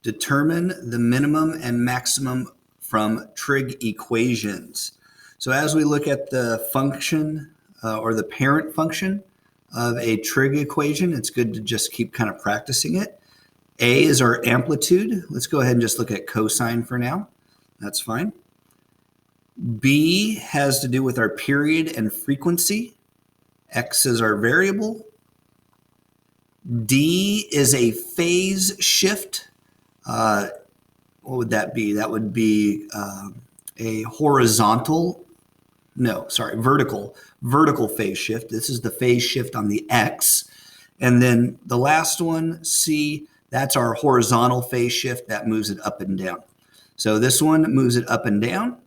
Determine the minimum and maximum from trig equations. So as we look at the function or the parent function of a trig equation, it's good to just keep kind of practicing it. A is our amplitude. Let's go ahead and just look at cosine for now. That's fine. B has to do with our period and frequency. X is our variable. D is a phase shift. What would that be? That would be a vertical phase shift. This is the phase shift on the X. And then the last one, C, that's our horizontal phase shift that moves it up and down. So this one moves it up and down.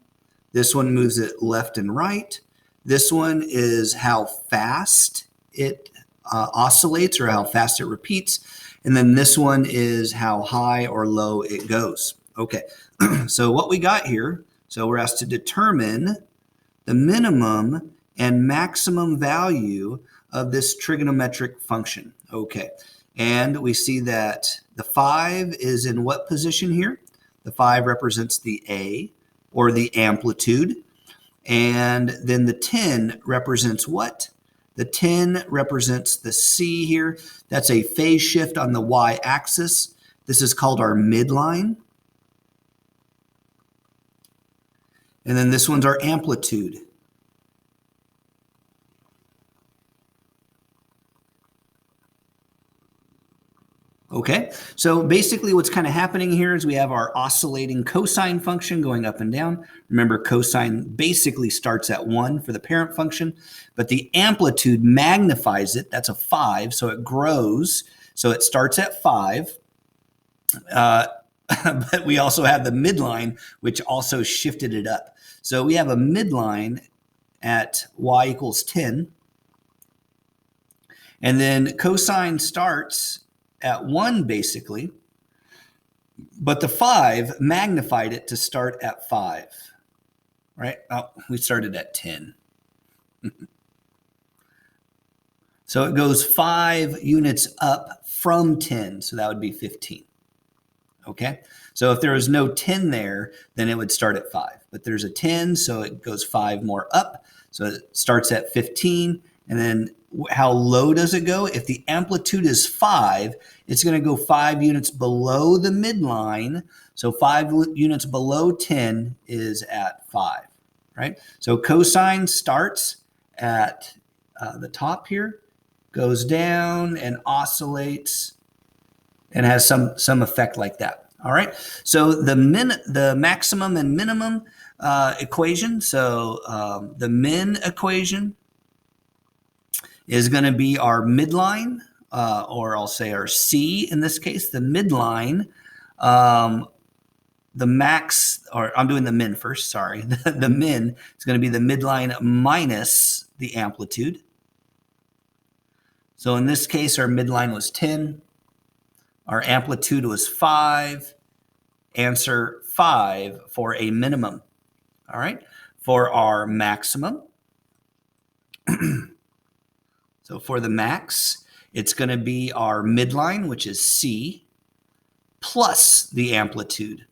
This one moves it left and right. This one is how fast it oscillates or how fast it repeats. And then this one is how high or low it goes. Okay, so what we got here, so we're asked to determine the minimum and maximum value of this trigonometric function. Okay, and we see that the 5 is in what position here? The 5 represents the A, or the amplitude. And then the 10 represents what? The 10 represents the C here. That's a phase shift on the y-axis. This is called our midline. And then this one's our amplitude. Okay, so basically what's kind of happening here is we have our oscillating cosine function going up and down. Remember, cosine basically starts at 1 for the parent function, but the amplitude magnifies it. That's a 5, so it grows. So it starts at 5, but we also have the midline, which also shifted it up. So we have a midline at y equals 10, and then cosine starts at 1 basically, but the 5 magnified it to start at 5, right? Oh, we started at 10. So it goes 5 units up from 10, so that would be 15. Okay, so if there was no 10 there, then it would start at 5. But there's a 10, so it goes 5 more up, so it starts at 15, and then how low does it go? If the amplitude is 5, it's going to go 5 units below the midline. So 5 units below 10 is at 5, right? So cosine starts at the top here, goes down and oscillates and has some effect like that. All right. So the maximum and minimum equation. So the min equation is going to be our midline, or I'll say our C in this case, the midline, the max, or I'm doing the min first, sorry. The min is going to be the midline minus the amplitude. So in this case, our midline was 10. Our amplitude was 5. Answer 5 for a minimum. All right. For our maximum, so for the max, it's going to be our midline, which is C, plus the amplitude,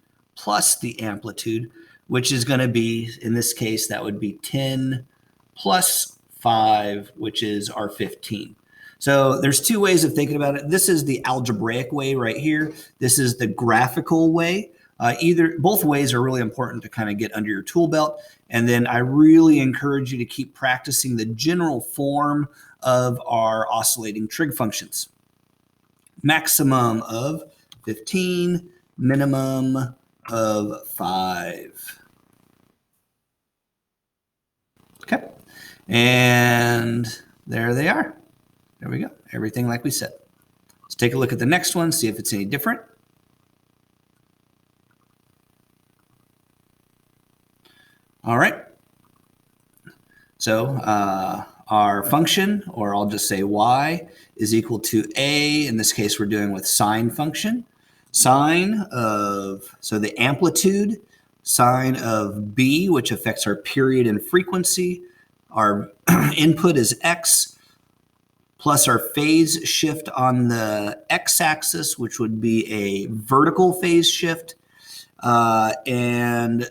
which is going to be, in this case, that would be 10 plus 5, which is our 15. So there's two ways of thinking about it. This is the algebraic way right here. This is the graphical way. Both ways are really important to kind of get under your tool belt. And then I really encourage you to keep practicing the general form of our oscillating trig functions. Maximum of 15, minimum of 5. Okay, and there they are. There we go. Everything like we said. Let's take a look at the next one, see if it's any different. All right. So our function, or I'll just say y, is equal to a. In this case, we're dealing with sine function. Sine of, so the amplitude, sine of b, which affects our period and frequency. Our input is x. plus our phase shift on the x-axis, which would be a vertical phase shift. And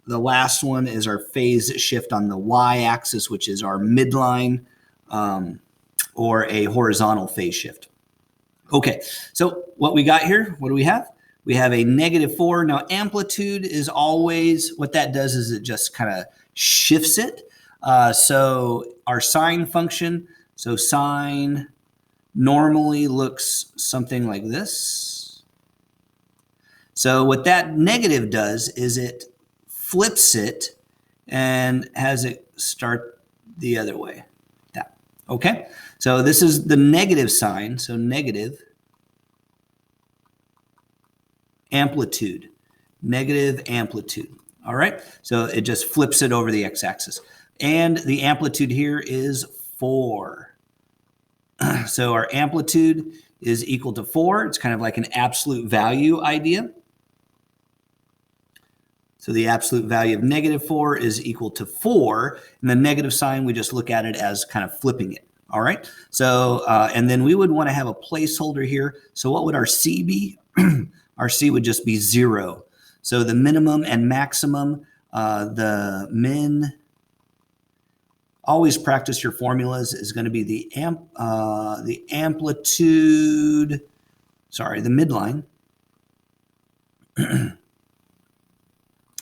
the last one is our phase shift on the y-axis, which is our midline or a horizontal phase shift. Okay, so what we got here, what do we have? We have a -4. Now, amplitude is always, what that does is it just kind of shifts it. So our sine function, so sine normally looks something like this. So what that negative does is it flips it and has it start the other way. That. Okay, so this is the negative sign, so negative amplitude, negative amplitude. All right, so it just flips it over the x-axis. And the amplitude here is 4. So our amplitude is equal to 4. It's kind of like an absolute value idea. So the absolute value of -4 is equal to 4. And the negative sign, we just look at it as kind of flipping it. All right, so and then we would want to have a placeholder here. So what would our C be? Our C would just be 0. So the minimum and maximum, the min, always practice your formulas, is going to be the amplitude, sorry, the midline,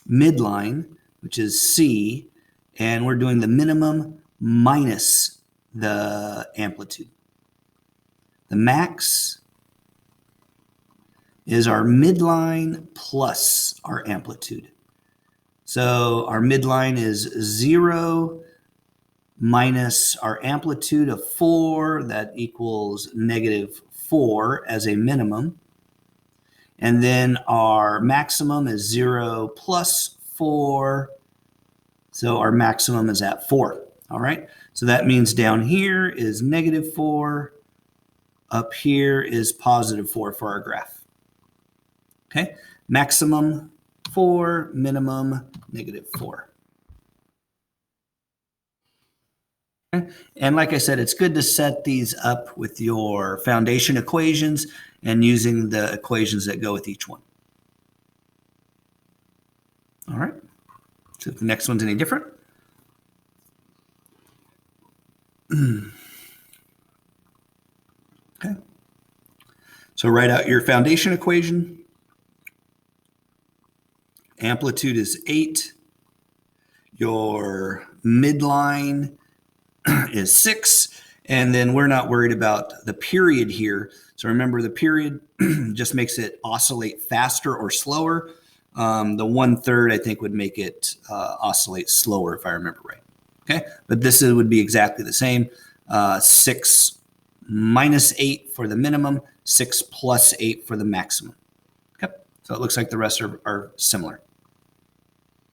midline, which is C, and we're doing the minimum minus the amplitude. The max is our midline plus our amplitude. So our midline is 0 minus our amplitude of 4, that equals -4 as a minimum. And then our maximum is 0 plus 4. So our maximum is at 4. All right. So that means down here is -4. Up here is +4 for our graph. Okay, maximum 4, minimum -4. Okay. And like I said, it's good to set these up with your foundation equations and using the equations that go with each one. All right, so if the next one's any different. Okay, so write out your foundation equation. Amplitude is 8. Your midline is 6. And then we're not worried about the period here. So remember, the period just makes it oscillate faster or slower. The 1/3, I think, would make it oscillate slower, if I remember right. Okay, but this would be exactly the same. 6 minus 8 for the minimum, 6 plus 8 for the maximum. Okay, so it looks like the rest are similar.